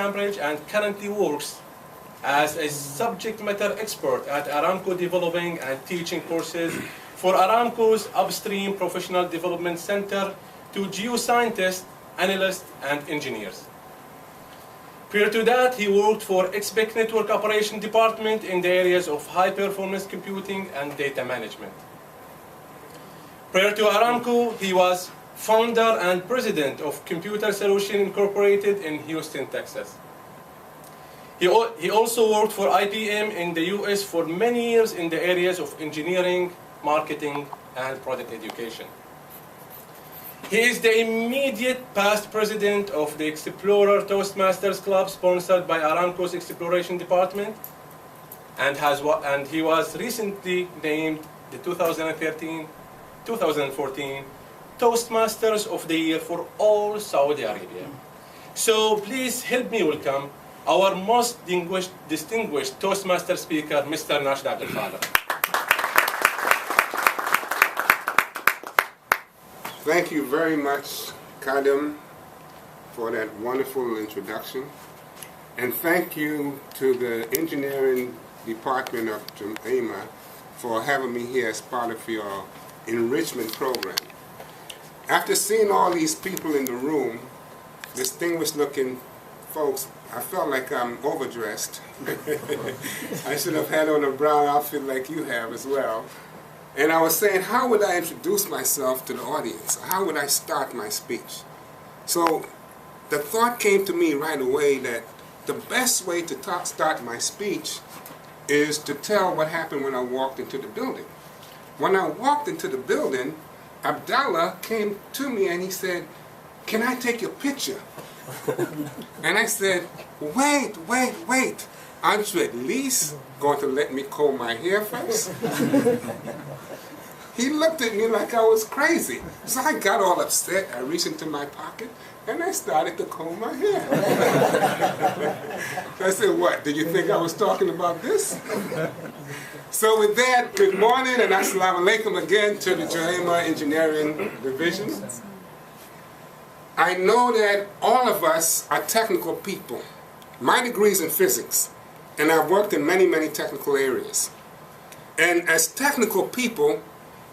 Cambridge and currently works as a subject matter expert at Aramco, developing and teaching courses for Aramco's Upstream Professional Development Center to geoscientists, analysts, and engineers. Prior to that, he worked for XPEC Network Operation Department in the areas of high-performance computing and data management. Prior to Aramco, he was founder and president of Computer Solutions Incorporated in Houston, Texas. He also worked for IBM in the US for many years in the areas of engineering, marketing, and product education. He is the immediate past president of the Explorer Toastmasters Club, sponsored by Aramco's Exploration Department, and he was recently named the 2013-2014 Toastmasters of the Year for all Saudi Arabia. So please help me welcome our most distinguished Toastmaster speaker, Mr. Nashid Abdul-Khaaliq. Thank you very much, Kadim, for that wonderful introduction. And thank you to the Engineering Department of Jamaica for having me here as part of your enrichment program. After seeing all these people in the room, distinguished looking folks, I felt like I'm overdressed. I should have had on a brown outfit like you have as well. And I was saying, how would I introduce myself to the audience? How would I start my speech? So the thought came to me right away that the best way to start my speech is to tell what happened when I walked into the building. When I walked into the building, Abdallah came to me and he said, "Can I take your picture?" And I said, wait. Aren't you at least going to let me comb my hair first? He looked at me like I was crazy. So I got all upset. I reached into my pocket and I started to comb my hair. I said, "What? Did you think I was talking about this?" So with that, good morning and assalamu alaikum again to the Jamaica Engineering Division. I know that all of us are technical people. My degree is in physics, and I've worked in many, many technical areas. And as technical people,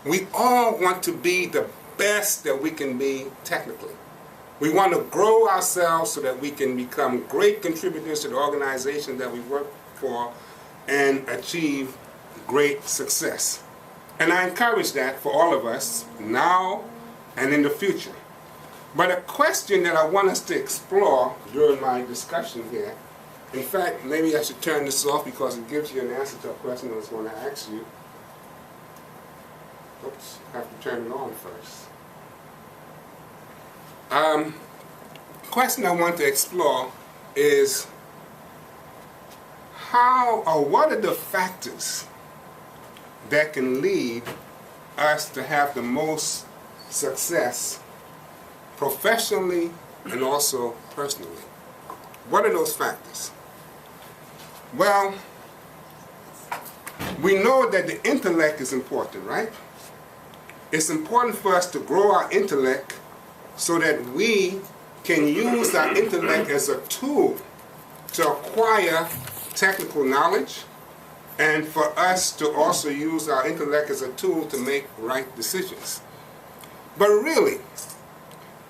we all want to be the best that we can be technically. We want to grow ourselves so that we can become great contributors to the organization that we work for and achieve great success. And I encourage that for all of us now and in the future. But a question that I want us to explore during my discussion here, in fact, maybe I should turn this off because it gives you an answer to a question I was going to ask you. Oops, I have to turn it on first. The question I want to explore is what are the factors that can lead us to have the most success professionally and also personally? What are those factors? Well, we know that the intellect is important, right? It's important for us to grow our intellect so that we can use our intellect as a tool to acquire technical knowledge, and for us to also use our intellect as a tool to make right decisions. But really,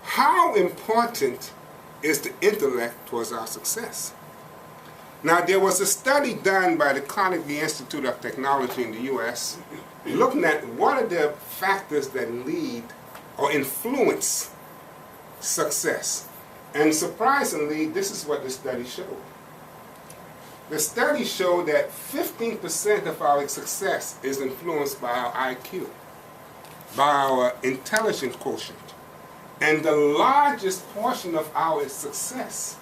how important is the intellect towards our success? Now, there was a study done by the Carnegie Institute of Technology in the US looking at what are the factors that lead or influence success. And surprisingly, this is what the study showed. The study showed that 15% of our success is influenced by our IQ, by our intelligence quotient. And the largest portion of our success,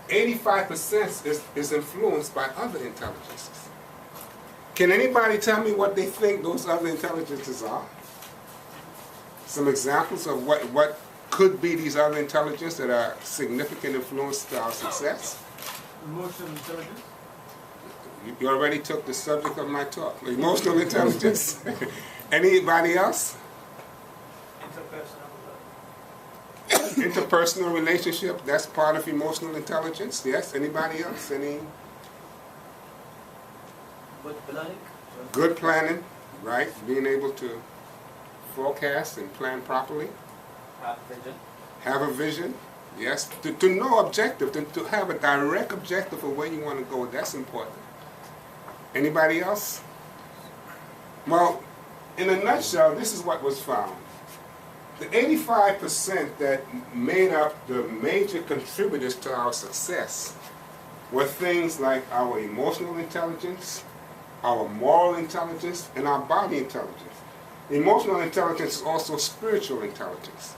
85%, is influenced by other intelligences. Can anybody tell me what they think those other intelligences are? Some examples of what could be these other intelligences that are significant influence to our success? Emotional intelligence. You already took the subject of my talk. Emotional intelligence. Anybody else? Interpersonal. Interpersonal relationship, that's part of emotional intelligence. Yes, anybody else? Any? Good planning. Good planning, right? Being able to forecast and plan properly. Have vision. Have a vision, yes. To know objective, to have a direct objective of where you want to go, that's important. Anybody else? Well, in a nutshell, this is what was found. The 85% that made up the major contributors to our success were things like our emotional intelligence, our moral intelligence, and our body intelligence. Emotional intelligence is also spiritual intelligence.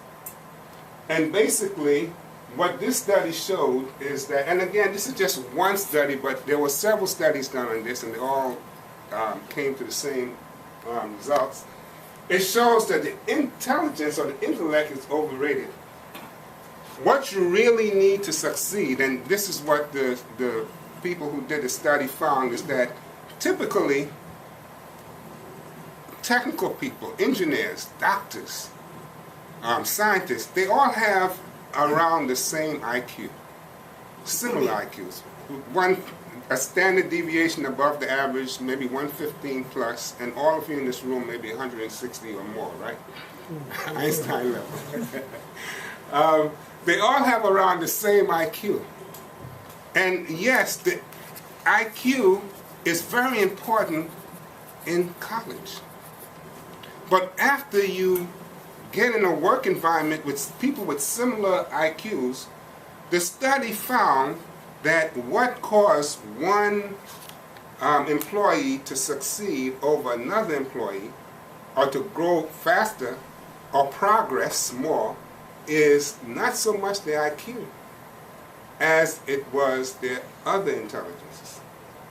And basically, what this study showed is that, and again, this is just one study, but there were several studies done on this, and they all came to the same results. It shows that the intelligence or the intellect is overrated. What you really need to succeed, and this is what the people who did the study found, is that typically technical people, engineers, doctors, scientists, they all have around the same IQ, similar IQs. A standard deviation above the average, maybe 115 plus, and all of you in this room maybe 160 or more, right? Einstein level. They all have around the same IQ. And yes, the IQ is very important in college. But after you get in a work environment with people with similar IQs, the study found that what caused one employee to succeed over another employee, or to grow faster or progress more, is not so much their IQ as it was their other intelligences.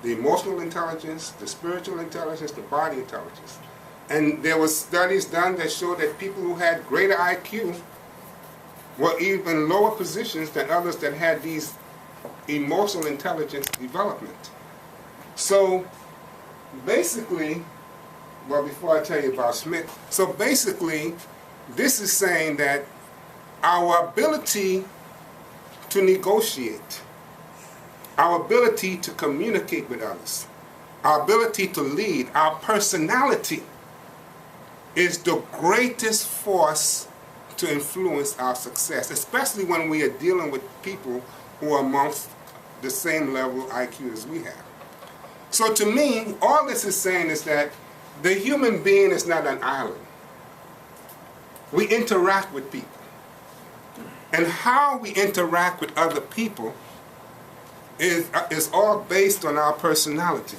The emotional intelligence, the spiritual intelligence, the body intelligence. And there were studies done that showed that people who had greater IQ were even lower positions than others that had these emotional intelligence development. So basically, well, before I tell you about Smith, so basically this is saying that our ability to negotiate, our ability to communicate with others, our ability to lead, our personality is the greatest force to influence our success, especially when we are dealing with people who are amongst the same level IQ as we have. So to me, all this is saying is that the human being is not an island. We interact with people. And how we interact with other people is all based on our personality.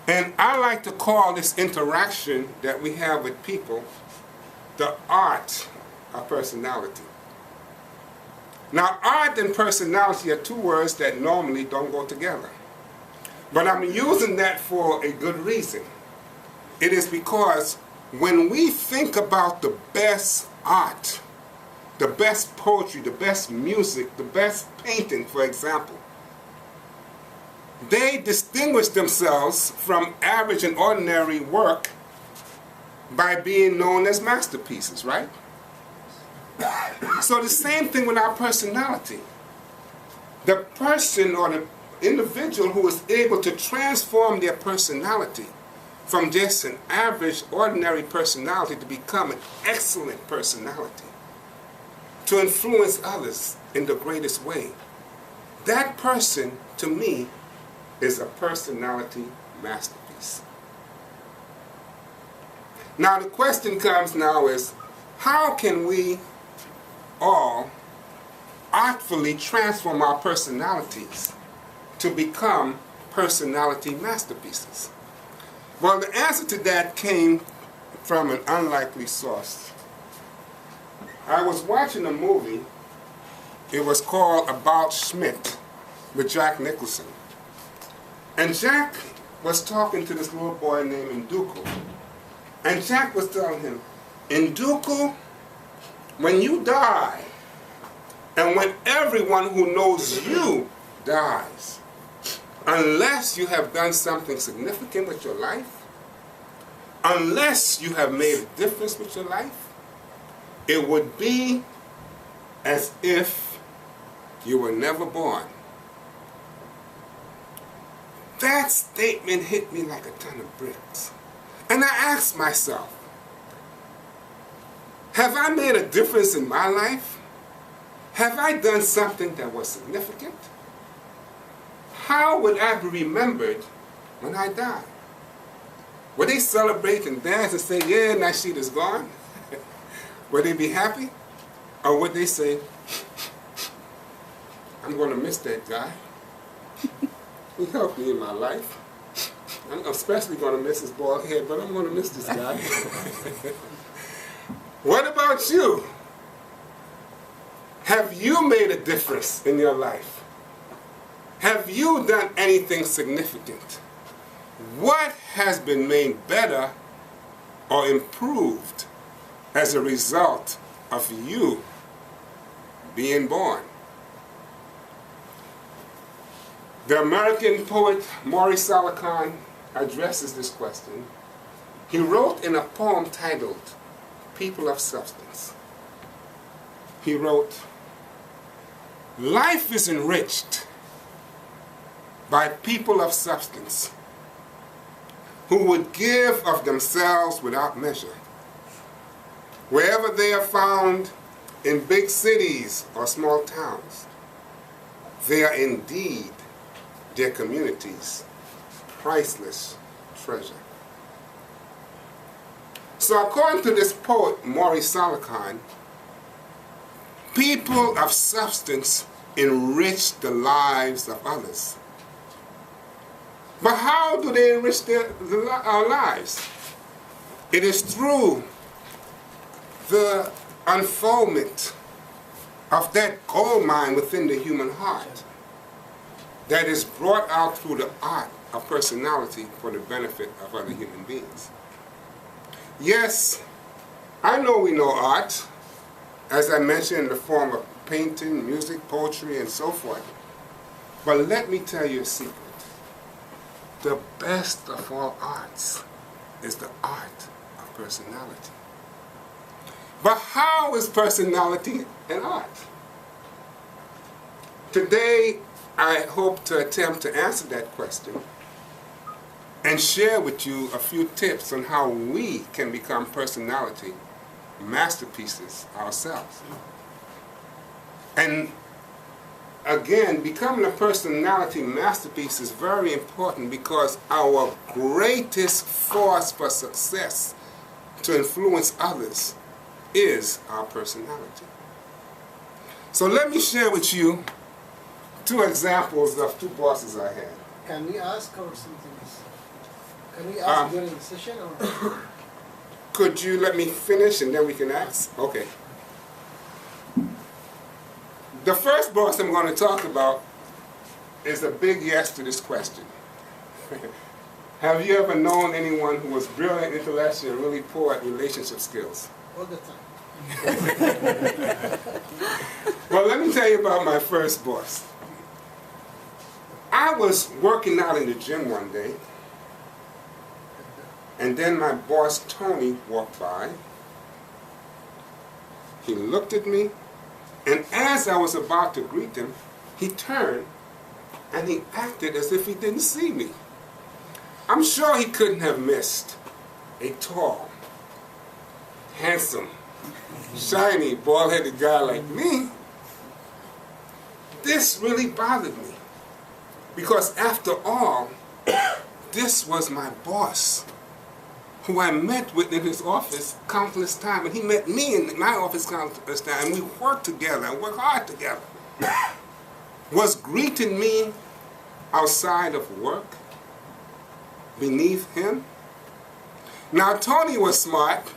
And I like to call this interaction that we have with people the art of personality. Now, art and personality are two words that normally don't go together. But I'm using that for a good reason. It is because when we think about the best art, the best poetry, the best music, the best painting, for example, they distinguish themselves from average and ordinary work by being known as masterpieces, right? So the same thing with our personality. The person or the individual who is able to transform their personality from just an average, ordinary personality to become an excellent personality, to influence others in the greatest way, that person, to me, is a personality masterpiece. Now the question comes now is, how can we all artfully transform our personalities to become personality masterpieces? Well, the answer to that came from an unlikely source. I was watching a movie. It was called About Schmidt with Jack Nicholson. And Jack was talking to this little boy named Nduku. And Jack was telling him, Nduku, when you die, and when everyone who knows you dies, unless you have done something significant with your life, unless you have made a difference with your life, it would be as if you were never born. That statement hit me like a ton of bricks. And I asked myself, have I made a difference in my life? Have I done something that was significant? How would I be remembered when I die? Would they celebrate and dance and say, yeah, Nashid is gone? Would they be happy? Or would they say, I'm going to miss that guy. He helped me in my life. I'm especially going to miss his bald head, but I'm going to miss this guy. What about you? Have you made a difference in your life? Have you done anything significant? What has been made better or improved as a result of you being born? The American poet Maurice Solomon addresses this question. He wrote in a poem titled People of Substance. He wrote, life is enriched by people of substance who would give of themselves without measure. Wherever they are found, in big cities or small towns, they are indeed their community's priceless treasure. So according to this poet, Maurice Solomon, people of substance enrich the lives of others. But how do they enrich our lives? It is through the unfoldment of that gold mine within the human heart that is brought out through the art of personality for the benefit of other human beings. Yes, I know we know art, as I mentioned, in the form of painting, music, poetry, and so forth. But let me tell you a secret. The best of all arts is the art of personality. But how is personality an art? Today, I hope to attempt to answer that question and share with you a few tips on how we can become personality masterpieces ourselves. And again, becoming a personality masterpiece is very important because our greatest force for success to influence others is our personality. So let me share with you two examples of two bosses I had. Can we ask or something else? Can we ask during the session or? Could you let me finish and then we can ask? Okay. The first boss I'm going to talk about is a big yes to this question. Have you ever known anyone who was brilliant intellectually and really poor at relationship skills? All the time. Well, let me tell you about my first boss. I was working out in the gym one day, and then my boss, Tony, walked by. He looked at me, and as I was about to greet him, he turned, and he acted as if he didn't see me. I'm sure he couldn't have missed a tall, handsome, shiny, bald-headed guy like me. This really bothered me. Because after all, this was my boss, who I met with in his office countless times, and he met me in my office countless times, and we worked together and worked hard together. Was greeting me outside of work beneath him? Now, Tony was smart.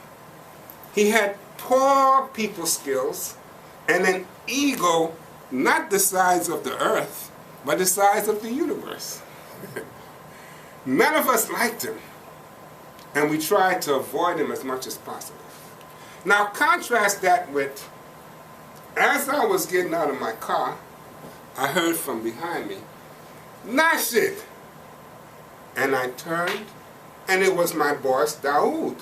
He had poor people skills and an ego not the size of the earth, but the size of the universe. None of us liked him, and we tried to avoid him as much as possible. Now contrast that with, as I was getting out of my car, I heard from behind me, Nashid! And I turned, and it was my boss, Daoud.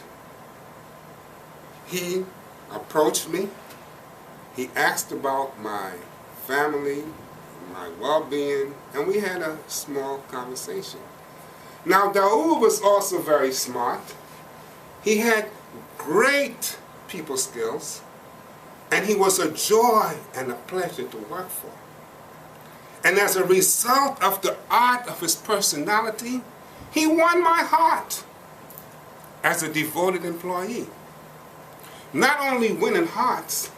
He approached me. He asked about my family, my well-being, and we had a small conversation. Now, Daoud was also very smart. He had great people skills, and he was a joy and a pleasure to work for. And as a result of the art of his personality, he won my heart as a devoted employee. Not only winning hearts,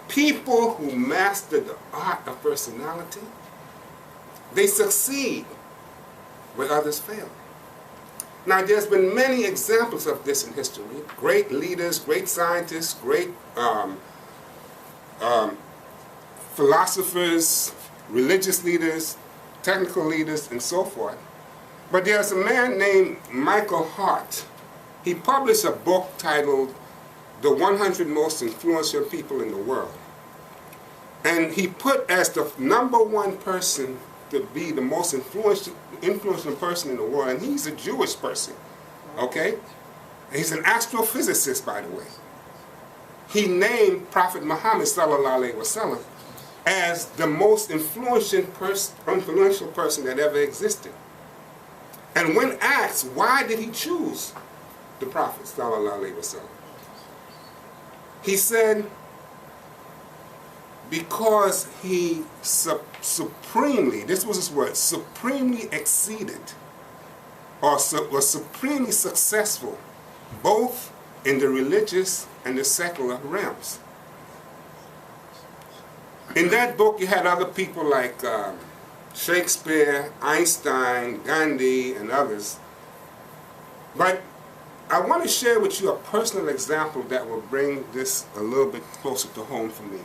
people who master the art of personality, they succeed where others fail. Now, there's been many examples of this in history. Great leaders, great scientists, great philosophers, religious leaders, technical leaders, and so forth. But there's a man named Michael Hart. He published a book titled The 100 Most Influential People in the World. And he put as the #1 person to be the most influential person in the world, and he's a Jewish person, okay? He's an astrophysicist, by the way. He named Prophet Muhammad sallallahu alaihi wasallam as the most influential person that ever existed. And when asked, why did he choose the Prophet sallallahu alaihi wasallam, he said, because he supremely, this was his word, supremely exceeded, or was supremely successful, both in the religious and the secular realms. In that book, you had other people like Shakespeare, Einstein, Gandhi, and others. But I want to share with you a personal example that will bring this a little bit closer to home for me.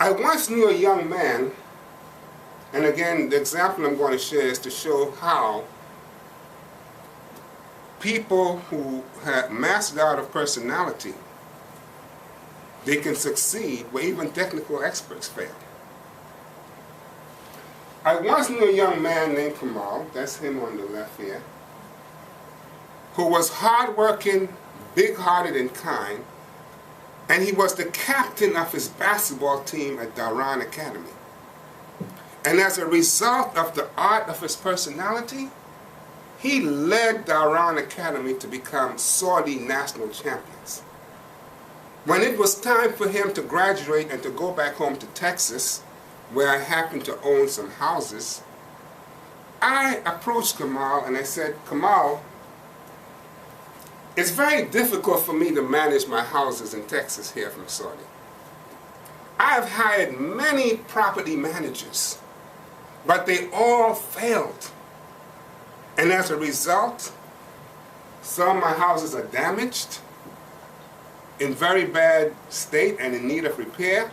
I once knew a young man, and again, the example I'm going to share is to show how people who have mastered out of personality, they can succeed where even technical experts fail. I once knew a young man named Kamal, that's him on the left here, who was hardworking, big-hearted, and kind, and he was the captain of his basketball team at Dhahran Academy. And as a result of the art of his personality, he led Dhahran Academy to become Saudi national champions. When it was time for him to graduate and to go back home to Texas, where I happened to own some houses, I approached Kamal and I said, Kamal, it's very difficult for me to manage my houses in Texas here from Saudi. I've hired many property managers, but they all failed. And as a result, some of my houses are damaged, in very bad state and in need of repair,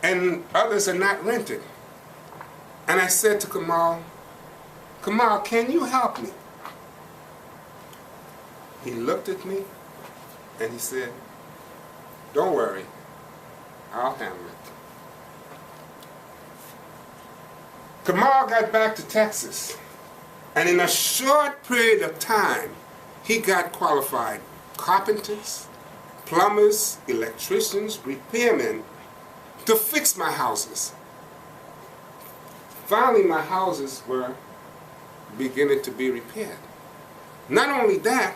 and others are not rented. And I said to Kamal, Kamal, can you help me? He looked at me and he said, don't worry, I'll handle it. Kamal got back to Texas, and in a short period of time, he got qualified carpenters, plumbers, electricians, repairmen to fix my houses. Finally, my houses were beginning to be repaired. Not only that,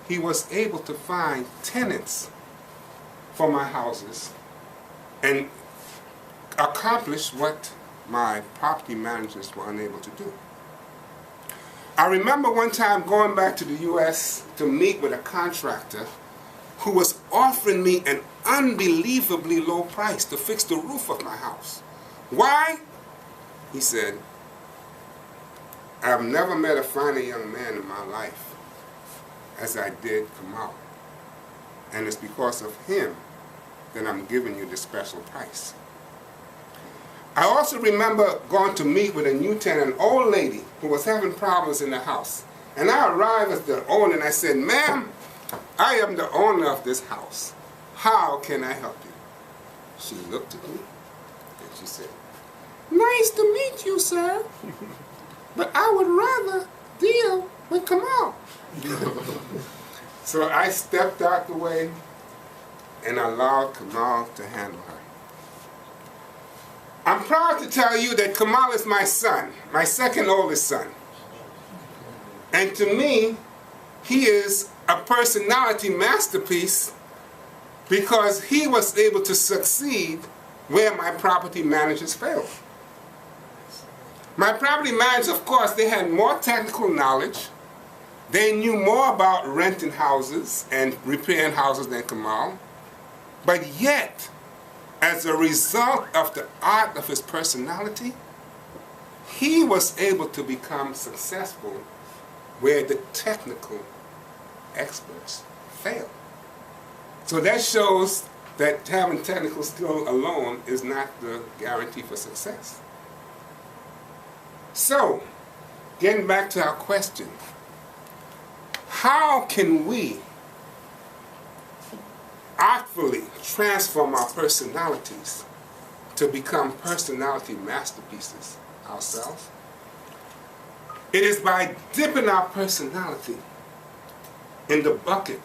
he was able to find tenants for my houses and accomplish what my property managers were unable to do. I remember one time going back to the U.S. to meet with a contractor who was offering me an unbelievably low price to fix the roof of my house. Why? He said, I've never met a finer young man in my life as I did Kamal. And it's because of him that I'm giving you this special price. I also remember going to meet with a new tenant, an old lady who was having problems in the house. And I arrived as the owner and I said, ma'am, I am the owner of this house. How can I help you? She looked at me and she said, nice to meet you, sir. But I would rather deal with Kamal. So I stepped out the way and allowed Kamal to handle her. I'm proud to tell you that Kamal is my son, my second oldest son. And to me, he is a personality masterpiece because he was able to succeed where my property managers failed. My property managers, of course, they had more technical knowledge. They knew more about renting houses and repairing houses than Kamal. But yet, as a result of the art of his personality, he was able to become successful where the technical experts fail. So that shows that having technical skill alone is not the guarantee for success. So, getting back to our question, how can we artfully transform our personalities to become personality masterpieces ourselves? It is by dipping our personality in the bucket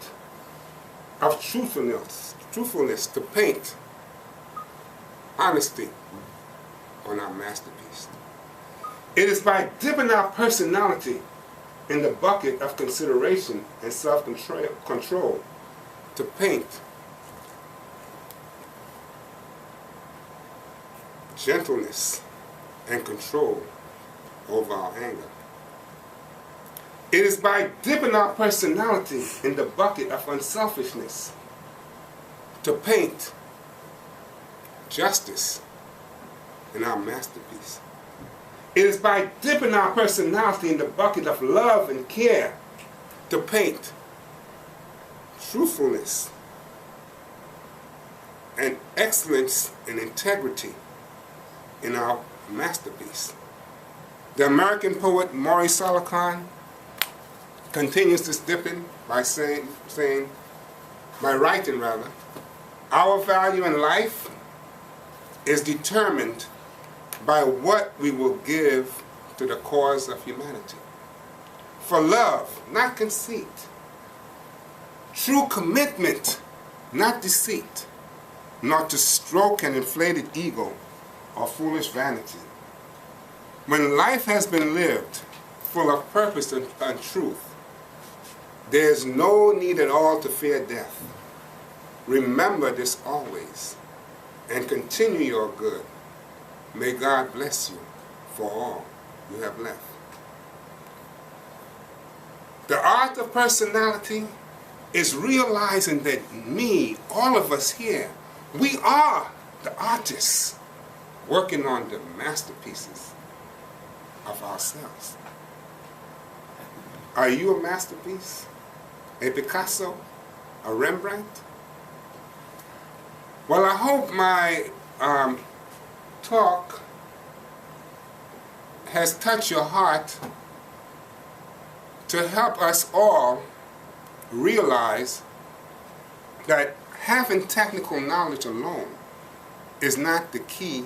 of truthfulness to paint honesty on our masterpiece. It is by dipping our personality in the bucket of consideration and self-control to paint gentleness and control over our anger. It is by dipping our personality in the bucket of unselfishness to paint justice in our masterpiece. It is by dipping our personality in the bucket of love and care to paint truthfulness and excellence and integrity in our masterpiece. The American poet Maurice Solacon continues this dipping by writing, our value in life is determined by what we will give to the cause of humanity. For love, not conceit. True commitment, not deceit, not to stroke an inflated ego or foolish vanity. When life has been lived full of purpose and truth, there is no need at all to fear death. Remember this always and continue your good. May God bless you for all you have left. The art of personality is realizing that me, all of us here, we are the artists working on the masterpieces of ourselves. Are you a masterpiece? A Picasso? A Rembrandt? Well, I hope my talk has touched your heart to help us all realize that having technical knowledge alone is not the key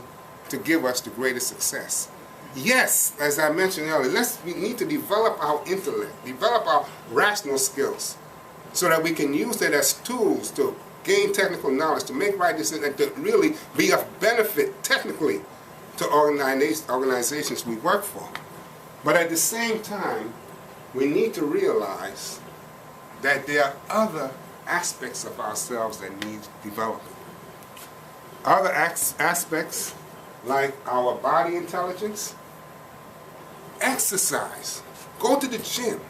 to give us the greatest success. Yes, as I mentioned earlier, we need to develop our intellect, develop our rational skills, so that we can use that as tools to gain technical knowledge, to make right decisions, and to really be of benefit technically to organizations we work for. But at the same time, we need to realize that there are other aspects of ourselves that need development. Other aspects like our body intelligence, exercise, go to the gym,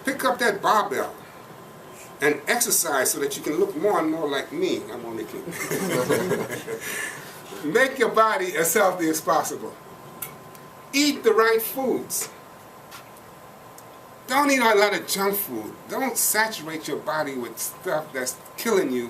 pick up that barbell and exercise so that you can look more and more like me. I'm only kidding. Make your body as healthy as possible. Eat the right foods. Don't eat a lot of junk food. Don't saturate your body with stuff that's killing you,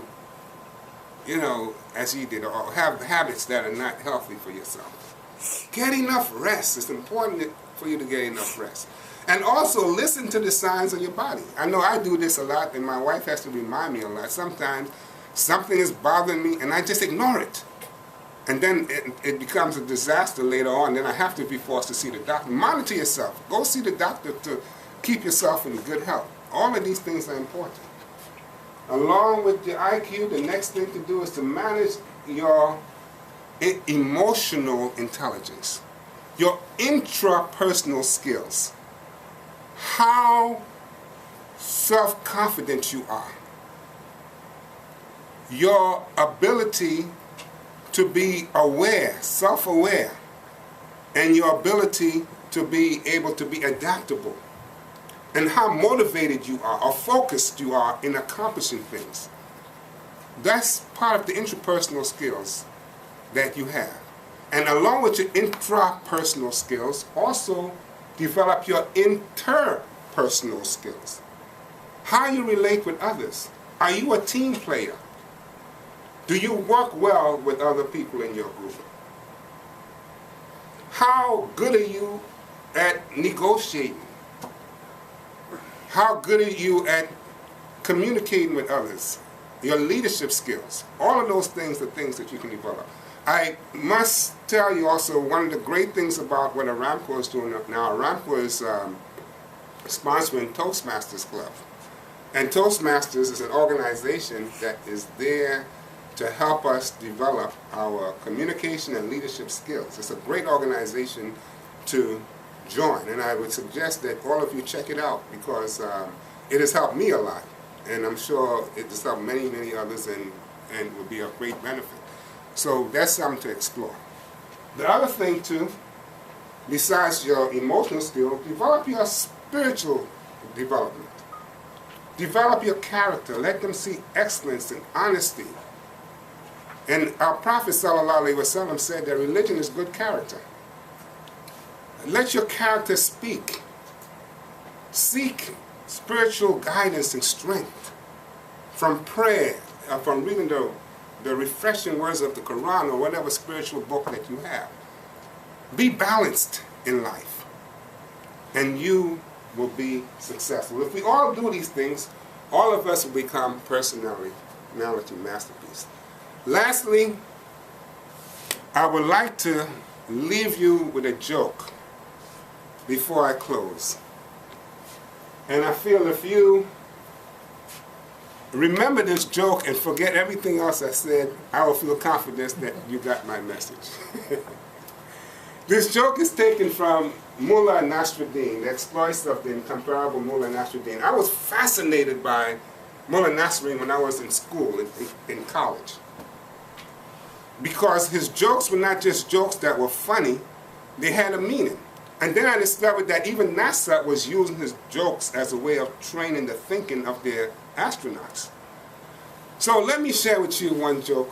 as you did, or have habits that are not healthy for yourself. Get enough rest. It's important for you to get enough rest. And also listen to the signs of your body. I know I do this a lot, and my wife has to remind me a lot. Sometimes something is bothering me, and I just ignore it. And then it becomes a disaster later on. Then I have to be forced to see the doctor. Monitor yourself. Go see the doctor to keep yourself in good health. All of these things are important. along with the IQ, the next thing to do is to manage your emotional intelligence, your intrapersonal skills, how self-confident you are, your ability to be aware, self-aware, and your ability to be able to be adaptable, and how motivated you are or focused you are in accomplishing things. That's part of the interpersonal skills that you have. And along with your intrapersonal skills, also develop your interpersonal skills. How you relate with others. Are you a team player? Do you work well with other people in your group? How good are you at negotiating? How good are you at communicating with others? Your leadership skills. All of those things are things that you can develop. I must tell you also, one of the great things about what Aramco is doing now, Aramco is sponsoring Toastmasters Club. And Toastmasters is an organization that is there to help us develop our communication and leadership skills. It's a great organization to join, and I would suggest that all of you check it out, because it has helped me a lot, and I'm sure it has helped many, many others, and will be of great benefit. So that's something to explore. The other thing too, besides your emotional skills, develop your spiritual development. Develop your character. Let them see excellence and honesty. And our Prophet ﷺ said that religion is good character. Let your character speak. Seek spiritual guidance and strength from prayer, from reading the refreshing words of the Quran or whatever spiritual book that you have. Be balanced in life, and you will be successful. If we all do these things, all of us will become personality masterpieces. Lastly, I would like to leave you with a joke before I close. And I feel if you remember this joke and forget everything else I said, I will feel confident that you got my message. This joke is taken from Mullah Nasruddin, the exploits of the incomparable Mullah Nasruddin. I was fascinated by Mullah Nasruddin when I was in school, in college. Because his jokes were not just jokes that were funny, they had a meaning. And then I discovered that even NASA was using his jokes as a way of training the thinking of their astronauts. So let me share with you one joke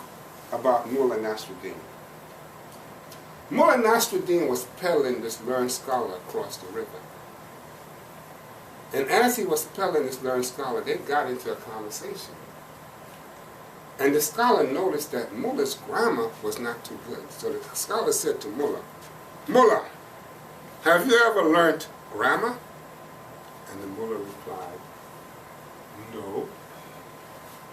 about Mullah Nasruddin. Mullah Nasruddin was peddling this learned scholar across the river. And as he was peddling this learned scholar, they got into a conversation. And the scholar noticed that Mullah's grammar was not too good. So the scholar said to Mullah, "Mullah, have you ever learned grammar?" And the Mullah replied, "No."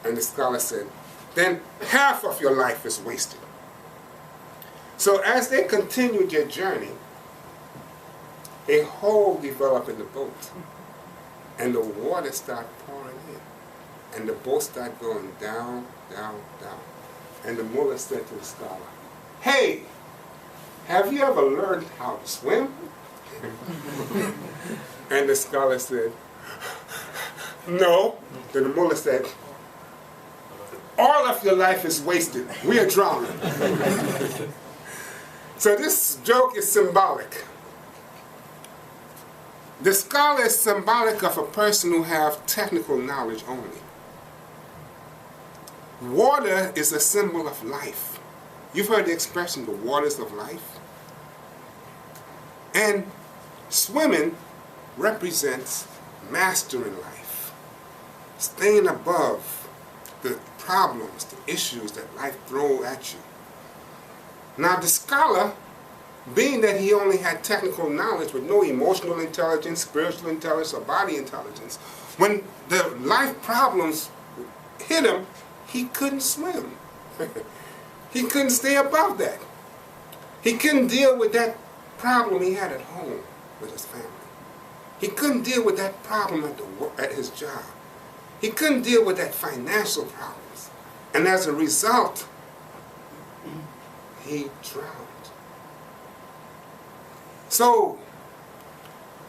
And the scholar said, "Then half of your life is wasted." So as they continued their journey, a hole developed in the boat, and the water started pouring in, and the boat started going down, down, down. And the Mullah said to the scholar, "Hey, have you ever learned how to swim?" And the scholar said, "No." Then the Mullah said, "All of your life is wasted. We are drowning." So this joke is symbolic. The scholar is symbolic of a person who has technical knowledge only. Water is a symbol of life. You've heard the expression, the waters of life. And swimming represents mastering life, staying above the problems, the issues that life throws at you. Now the scholar, being that he only had technical knowledge with no emotional intelligence, spiritual intelligence, or body intelligence, when the life problems hit him, he couldn't swim. He couldn't stay above that. He couldn't deal with that problem he had at home with his family. He couldn't deal with that problem at his job. He couldn't deal with that financial problems. And as a result, he drowned. So,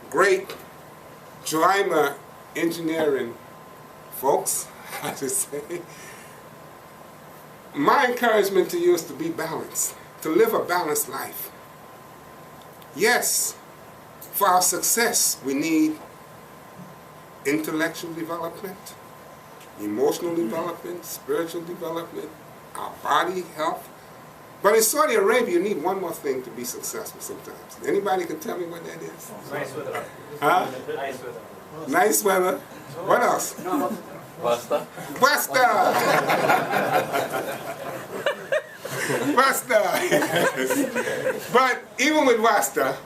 great Joima engineering folks, I should say, my encouragement to you is to be balanced, to live a balanced life. Yes, for our success, we need intellectual development, emotional development, spiritual development, our body health. But in Saudi Arabia, you need one more thing to be successful sometimes. Anybody can tell me what that is? Nice weather. Huh? Nice weather. Nice weather. What else? Basta. Basta! Basta! But even with Basta,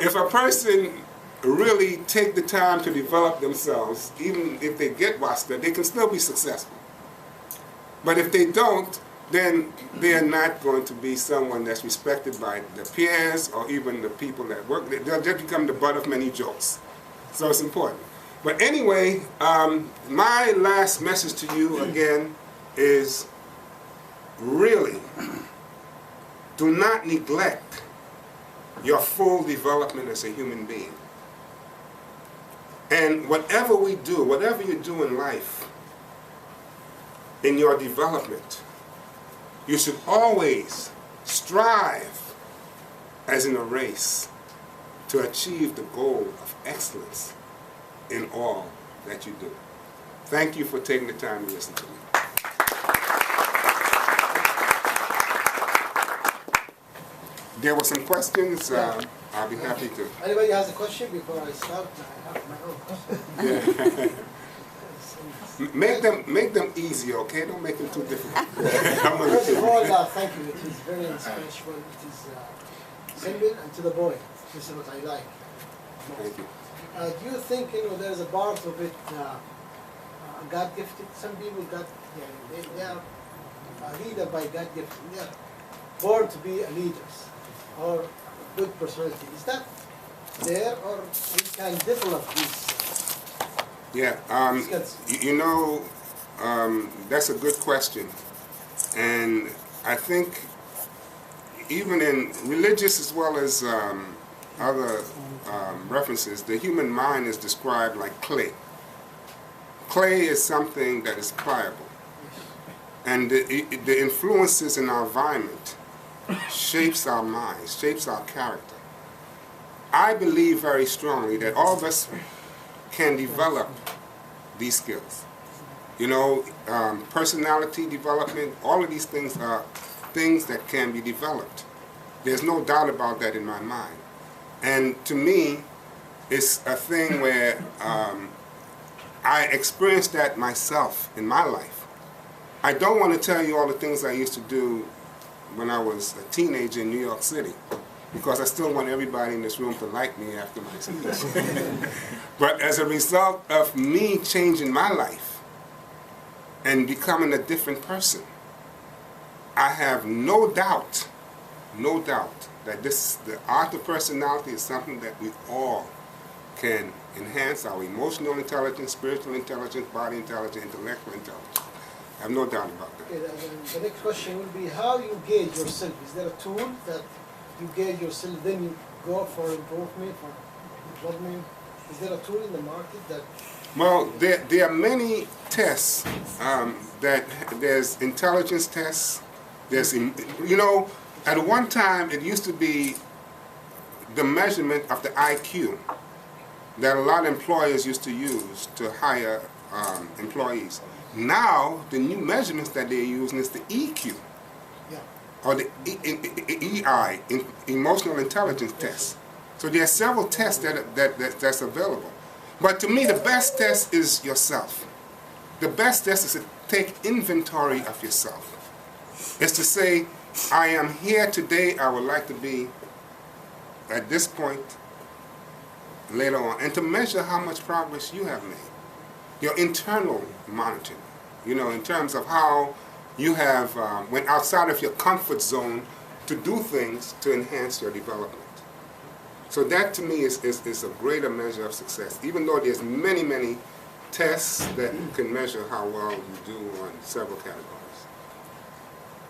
if a person really take the time to develop themselves, even if they get Basta, they can still be successful. But if they don't, then they are not going to be someone that's respected by the peers or even the people that work. They'll just become the butt of many jokes. So it's important. But anyway, my last message to you again is really do not neglect your full development as a human being. And whatever we do, whatever you do in life, in your development, you should always strive, as in a race, to achieve the goal of excellence in all that you do. Thank you for taking the time to listen to me. There were some questions. I'll be happy to. Anybody has a question before I start? I have my own question. Make them easy, okay? Don't make them too difficult. First of all, thank you. It is very inspirational. It is simple and to the point. This is what I like. Thank you. Do you think there's a part of it God gifted? Some people got they are a leader by God gifted. They are born to be a leaders or a good personality. Is that there, or we can develop these? Yeah, that's a good question. And I think even in religious as well as other references, the human mind is described like clay. Clay is something that is pliable. And the influences in our environment shapes our minds, shapes our character. I believe very strongly that all of us can develop these skills. Personality development, all of these things are things that can be developed. There's no doubt about that in my mind. And to me, it's a thing where I experienced that myself in my life. I don't want to tell you all the things I used to do when I was a teenager in New York City, because I still want everybody in this room to like me after my speech. But as a result of me changing my life and becoming a different person, I have no doubt that the art of personality is something that we all can enhance our emotional intelligence, spiritual intelligence, body intelligence, intellectual intelligence. I have no doubt about that. Okay, the next question will be how you gauge yourself. Is there a tool that you gauge yourself, then you go for improvement, for development? Is there a tool in the market that... Well, there are many tests. There's intelligence tests. There's, at one time it used to be the measurement of the IQ that a lot of employers used to use to hire employees. Now, the new measurements that they're using is the EQ, or the EI, emotional intelligence test. So there are several tests that's available. But to me, the best test is yourself. The best test is to take inventory of yourself. It's to say, I am here today, I would like to be at this point later on, and to measure how much progress you have made. Your internal monitoring, in terms of how you have went outside of your comfort zone to do things to enhance your development. So that to me is a greater measure of success, even though there's many tests that can measure how well you do on several categories.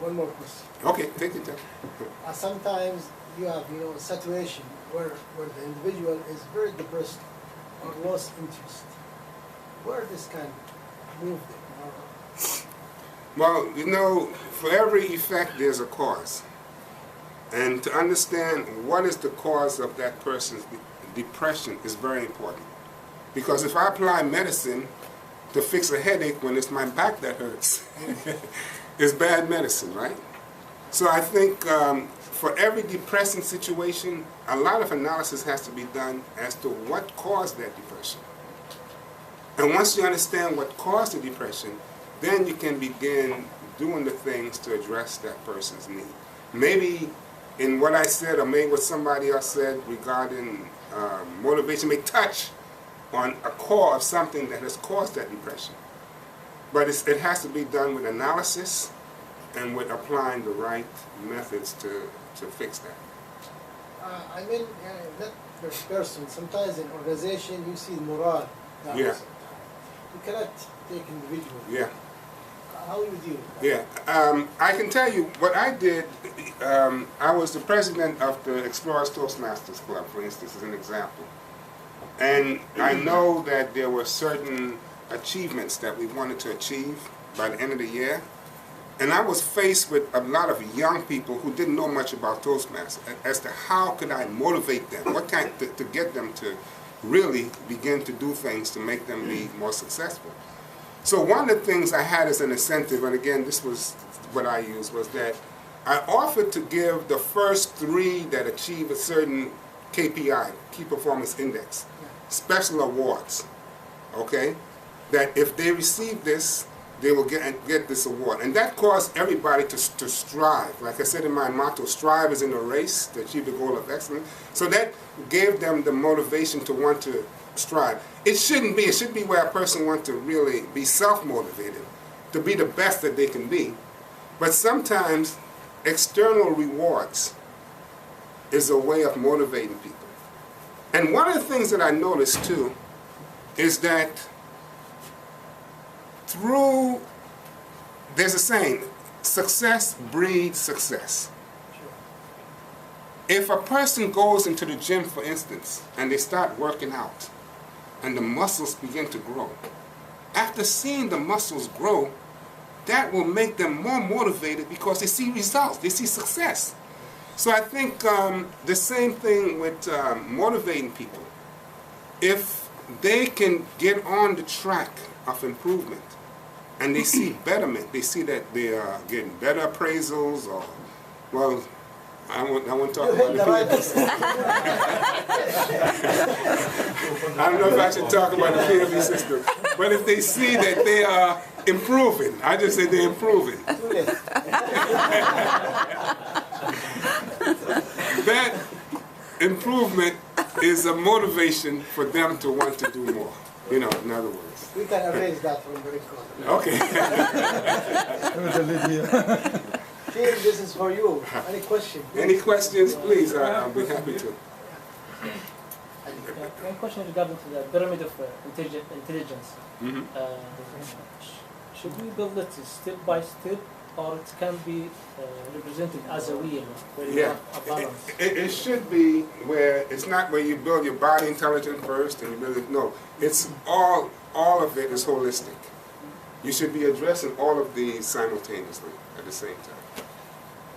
One more question. Okay, take your time. Sometimes you have, a situation where the individual is very depressed or lost interest. Where this can move them? Well, for every effect there's a cause. And to understand what is the cause of that person's depression is very important. Because if I apply medicine to fix a headache when it's my back that hurts, it's bad medicine, right? So I think for every depressing situation, a lot of analysis has to be done as to what caused that depression. And once you understand what caused the depression, then you can begin doing the things to address that person's need. Maybe in what I said, or maybe what somebody else said regarding motivation may touch on a core of something that has caused that depression. But it has to be done with analysis and with applying the right methods to fix that. That person, sometimes in organization you see morale down. Yeah. You cannot take individual. Yeah. How you deal with that? Yeah. I can tell you what I did. I was the president of the Explorers Toastmasters Club, for instance, as an example. And I know that there were certain achievements that we wanted to achieve by the end of the year. And I was faced with a lot of young people who didn't know much about Toastmasters as to how could I motivate them, what kind to get them to really begin to do things to make them be more successful. So one of the things I had as an incentive, and again this was what I used, was that I offered to give the first 3 that achieve a certain KPI, Key Performance Index, special awards, okay? That if they receive this, they will get this award. And that caused everybody to strive. Like I said in my motto, strive is in a race to achieve the goal of excellence. So that gave them the motivation to want to strive. It shouldn't be. It should be where a person wants to really be self-motivated, to be the best that they can be. But sometimes external rewards is a way of motivating people. And one of the things that I noticed too is that there's a saying, success breeds success. If a person goes into the gym, for instance, and they start working out, and the muscles begin to grow, after seeing the muscles grow, that will make them more motivated because they see results, they see success. So I think the same thing with motivating people. If they can get on the track of improvement, and they see betterment, they see that they are getting better appraisals, or, well, I won't talk about it. I don't know if I should talk about the PME system, but if they see that they are improving, I just say they're improving. That improvement is a motivation for them to want to do more, in other words. We can erase that from the record. Okay. Tim, this is for you. Any questions? Any questions, please? I'll be happy to. One question regarding to the pyramid of intelligence. Mm-hmm. Should we build it step by step, or it can be represented as a wheel where you have a balance? It should be where it's not where you build your body intelligence first and you build it. No, it's all of it is holistic. You should be addressing all of these simultaneously at the same time.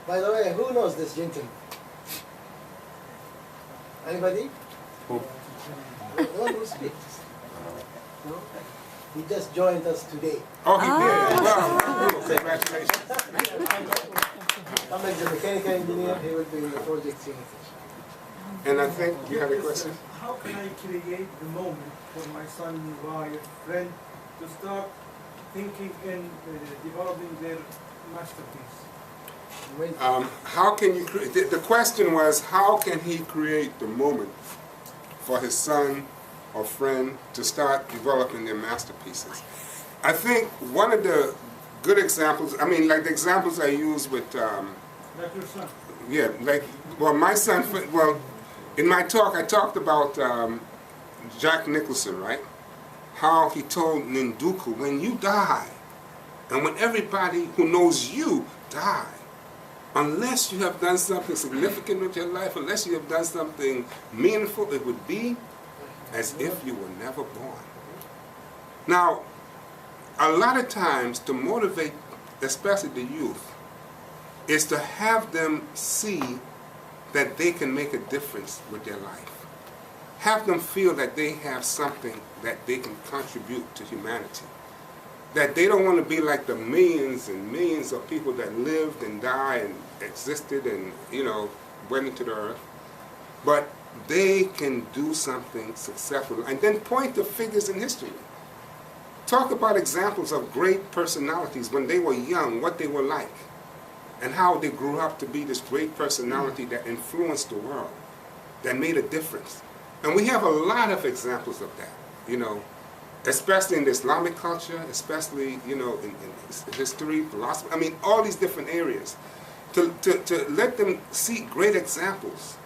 By the way, who knows this gentleman? Anybody? Who? The one who speaks. No? He just joined us today. Oh, he did. Wow. Congratulations. I'm like the mechanical engineer. He will be in the project team. And I think you had a question? How can I create the moment for my son, wife, friend to start thinking in developing their masterpiece? How can you create? The question was, how can he create the moment for his son or friend to start developing their masterpieces? I think one of the good examples, like the examples I use with, Like your son? yeah, my son, in my talk I talked about Jack Nicholson, right? how he told Ninduku, when you die, and when everybody who knows you die, unless you have done something significant with your life, unless you have done something meaningful, it would be as if you were never born. Now, a lot of times to motivate, especially the youth, is to have them see that they can make a difference with their life. Have them feel that they have something that they can contribute to humanity. That they don't want to be like the millions and millions of people that lived and died and existed and, went into the earth. But they can do something successful. And then point to figures in history. Talk about examples of great personalities when they were young, what they were like, and how they grew up to be this great personality that influenced the world, that made a difference. And we have a lot of examples of that, especially in the Islamic culture, especially, in history, philosophy, all these different areas. To let them see great examples.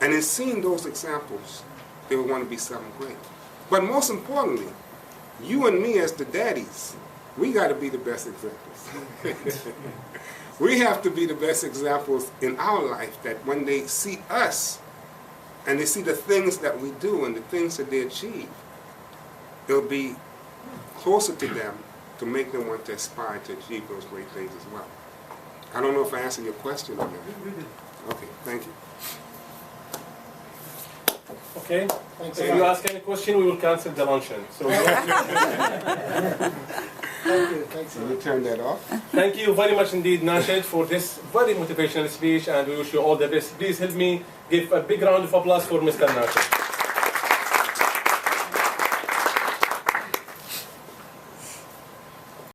And in seeing those examples, they will want to be something great. But most importantly, you and me as the daddies, we got to be the best examples. We have to be the best examples in our life, that when they see us and they see the things that we do and the things that they achieve, it'll be closer to them to make them want to aspire to achieve those great things as well. I don't know if I answered your question or not. Okay, thank you. Okay. Thanks If a you lot. ask any question, we will cancel the luncheon. So Thank you. Thanks a Can lot. you turn that off? thank you very much indeed, Nashid, for this very motivational speech, and we wish you all the best. Please help me give a big round of applause for Mr. Nashid.